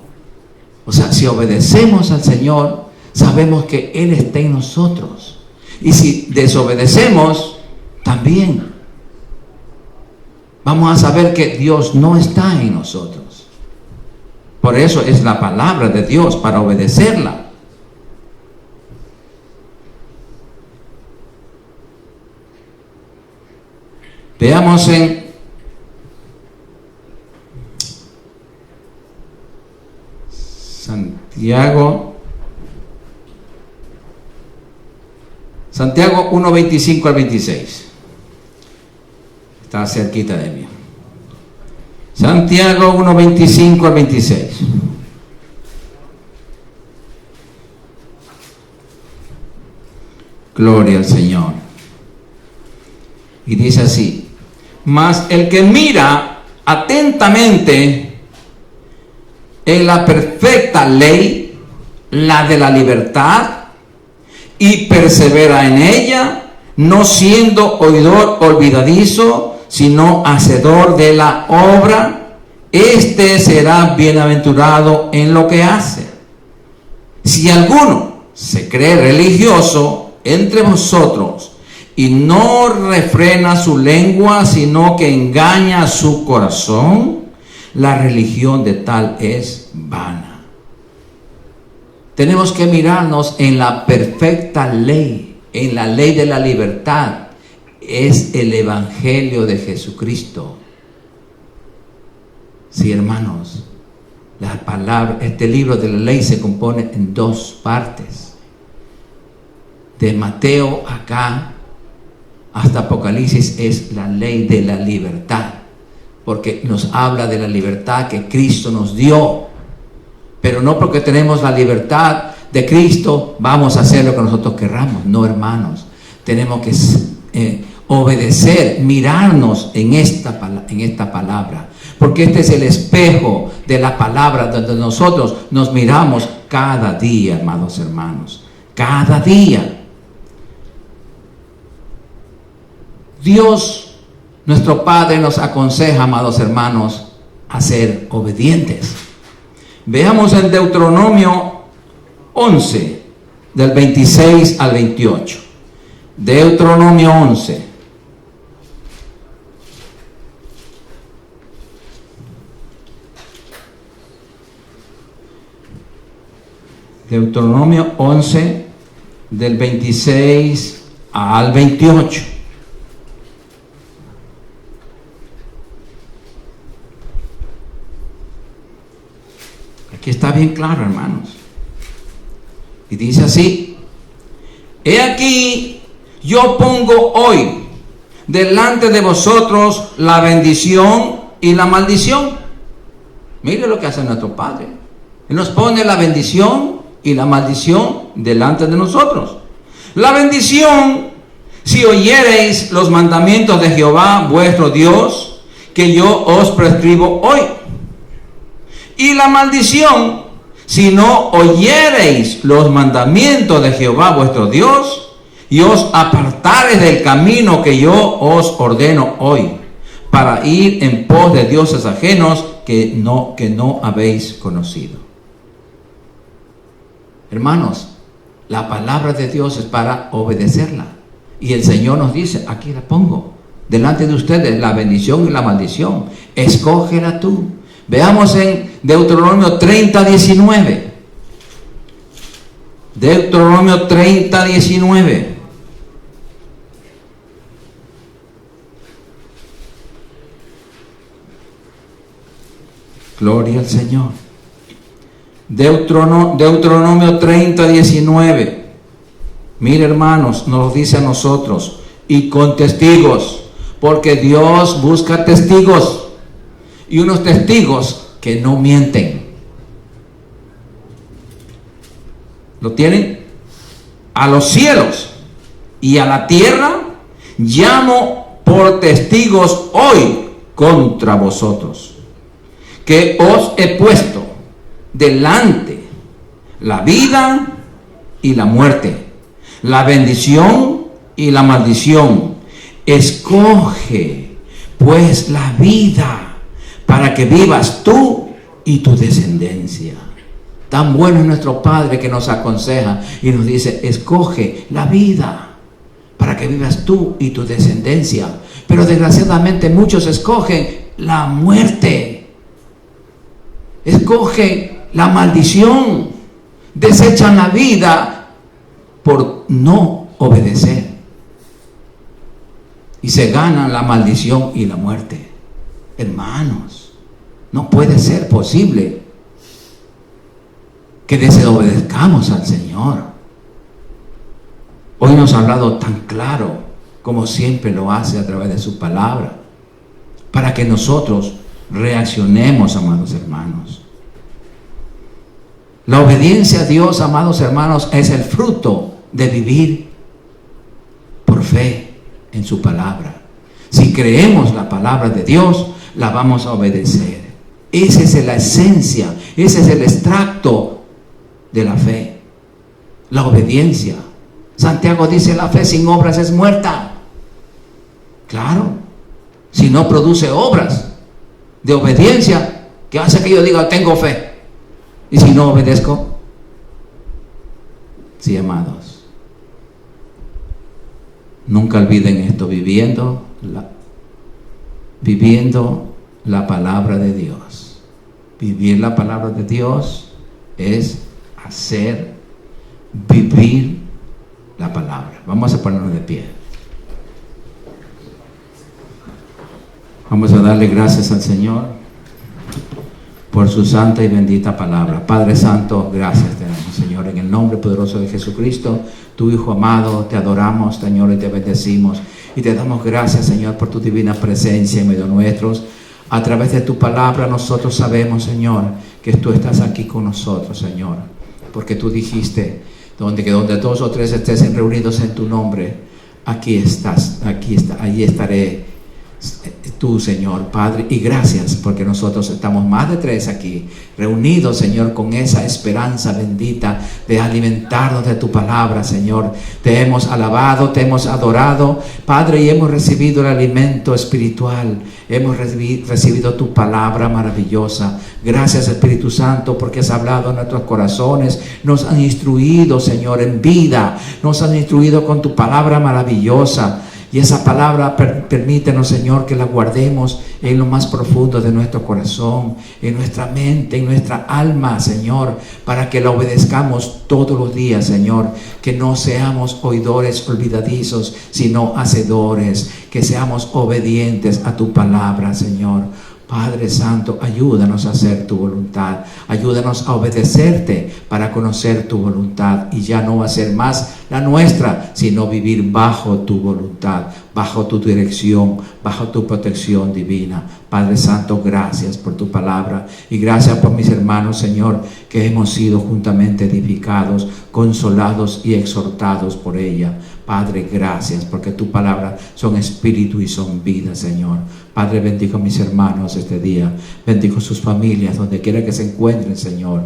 O sea, si obedecemos al Señor, sabemos que Él está en nosotros. Y si desobedecemos, también vamos a saber que Dios no está en nosotros. Por eso es la palabra de Dios, para obedecerla. Veamos en Santiago Santiago 1, 25 al 26. Está cerquita de mí. Santiago 1, 25 al 26. Gloria al Señor. Y dice así: mas el que mira atentamente en la perfecta ley, la de la libertad, y persevera en ella, no siendo oidor olvidadizo, sino hacedor de la obra, este será bienaventurado en lo que hace. Si alguno se cree religioso entre vosotros y no refrena su lengua, sino que engaña su corazón, la religión de tal es vana. Tenemos que mirarnos en la perfecta ley, en la ley de la libertad. Es el Evangelio de Jesucristo. Sí, hermanos, la palabra, este libro de la ley se compone en dos partes. De Mateo acá hasta Apocalipsis es la ley de la libertad, porque nos habla de la libertad que Cristo nos dio. Pero no porque tenemos la libertad de Cristo vamos a hacer lo que nosotros querramos. No, hermanos, tenemos que obedecer, mirarnos en esta palabra, porque este es el espejo de la palabra donde nosotros nos miramos cada día, amados hermanos, cada día. Dios, nuestro Padre, nos aconseja, amados hermanos, a ser obedientes. Veamos en Deuteronomio 11, del 26 al 28. Deuteronomio 11. Deuteronomio 11, del 26 al 28. Aquí está bien claro, hermanos. Y dice así: he aquí, yo pongo hoy delante de vosotros la bendición y la maldición. Mire lo que hace nuestro Padre. Él nos pone la bendición y la maldición delante de nosotros. La bendición, si oyereis los mandamientos de Jehová vuestro Dios, que yo os prescribo hoy. Y la maldición, si no oyereis los mandamientos de Jehová vuestro Dios, y os apartareis del camino que yo os ordeno hoy, para ir en pos de dioses ajenos que no habéis conocido. Hermanos, la palabra de Dios es para obedecerla. Y el Señor nos dice, aquí la pongo, delante de ustedes, la bendición y la maldición. Escógela tú. Veamos en Deuteronomio 30, 19. Deuteronomio 30, 19. Gloria al Señor. Deuteronomio 30, 19. Mire, hermanos, nos dice a nosotros, y con testigos, porque Dios busca testigos, y unos testigos que no mienten. ¿Lo tienen? A los cielos y a la tierra llamo por testigos hoy contra vosotros, que os he puesto delante la vida y la muerte, la bendición y la maldición. Escoge pues la vida, para que vivas tú y tu descendencia. Tan bueno es nuestro Padre que nos aconseja y nos dice, escoge la vida para que vivas tú y tu descendencia. Pero desgraciadamente muchos escogen la muerte, escogen la maldición, desechan la vida por no obedecer y se ganan la maldición y la muerte. Hermanos, no puede ser posible que desobedezcamos al Señor. Hoy nos ha hablado tan claro, como siempre lo hace a través de su palabra, para que nosotros reaccionemos, amados hermanos. La obediencia a Dios, amados hermanos, es el fruto de vivir por fe en su palabra. Si creemos la palabra de Dios, la vamos a obedecer. Esa es la esencia, ese es el extracto de la fe, la obediencia. Santiago dice: la fe sin obras es muerta. Claro, si no produce obras de obediencia, ¿qué hace que yo diga tengo fe? Y si no obedezco, sí, amados, nunca olviden esto: viviendo la palabra de Dios. Vivir la palabra de Dios es hacer, vivir la palabra. Vamos a ponernos de pie. Vamos a darle gracias al Señor por su santa y bendita palabra. Padre Santo, gracias te damos, Señor, en el nombre poderoso de Jesucristo, tu Hijo amado. Te adoramos, Señor, y te bendecimos. Y te damos gracias, Señor, por tu divina presencia en medio nuestros. A través de tu palabra nosotros sabemos, Señor, que tú estás aquí con nosotros, Señor. Porque tú dijiste, donde 2 o 3 estés reunidos en tu nombre, allí estaré tú, Señor, Padre. Y gracias porque nosotros estamos más de 3 aquí reunidos, Señor, con esa esperanza bendita de alimentarnos de tu palabra, Señor. Te hemos alabado, te hemos adorado, Padre, y hemos recibido el alimento espiritual. Hemos recibido tu palabra maravillosa. Gracias, Espíritu Santo, porque has hablado en nuestros corazones. Nos han instruido, Señor, en vida. Nos han instruido con tu palabra maravillosa. Y esa palabra permítenos, Señor, que la guardemos en lo más profundo de nuestro corazón, en nuestra mente, en nuestra alma, Señor, para que la obedezcamos todos los días, Señor. Que no seamos oidores olvidadizos, sino hacedores. Que seamos obedientes a tu palabra, Señor. Padre Santo, ayúdanos a hacer tu voluntad. Ayúdanos a obedecerte para conocer tu voluntad. Y ya no va a ser más la nuestra, sino vivir bajo tu voluntad, bajo tu dirección, bajo tu protección divina. Padre Santo, gracias por tu palabra. Y gracias por mis hermanos, Señor, que hemos sido juntamente edificados, consolados y exhortados por ella. Padre, gracias porque tu palabra son espíritu y son vida, Señor. Padre, bendijo a mis hermanos este día. Bendijo sus familias, donde quiera que se encuentren, Señor.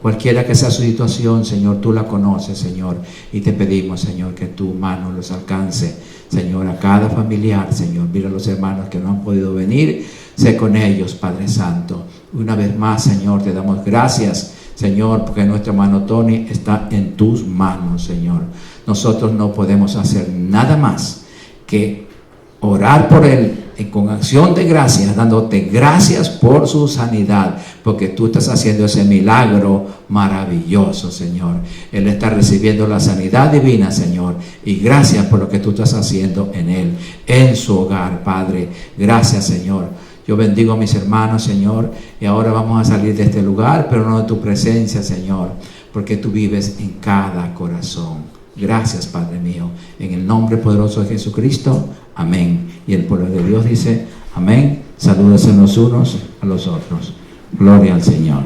Cualquiera que sea su situación, Señor, tú la conoces, Señor. Y te pedimos, Señor, que tu mano los alcance, Señor, a cada familiar, Señor. Mira a los hermanos que no han podido venir. Sé con ellos, Padre Santo. Una vez más, Señor, te damos gracias, Señor, porque nuestro hermano Tony está en tus manos, Señor. Nosotros no podemos hacer nada más que orar por él con acción de gracias, dándote gracias por su sanidad, porque tú estás haciendo ese milagro maravilloso, Señor. Él está recibiendo la sanidad divina, Señor, y gracias por lo que tú estás haciendo en él, en su hogar, Padre. Gracias, Señor. Yo bendigo a mis hermanos, Señor, y ahora vamos a salir de este lugar, pero no de tu presencia, Señor, porque tú vives en cada corazón. Gracias, Padre mío, en el nombre poderoso de Jesucristo, amén. Y el pueblo de Dios dice, amén. Salúdense los unos a los otros. Gloria al Señor.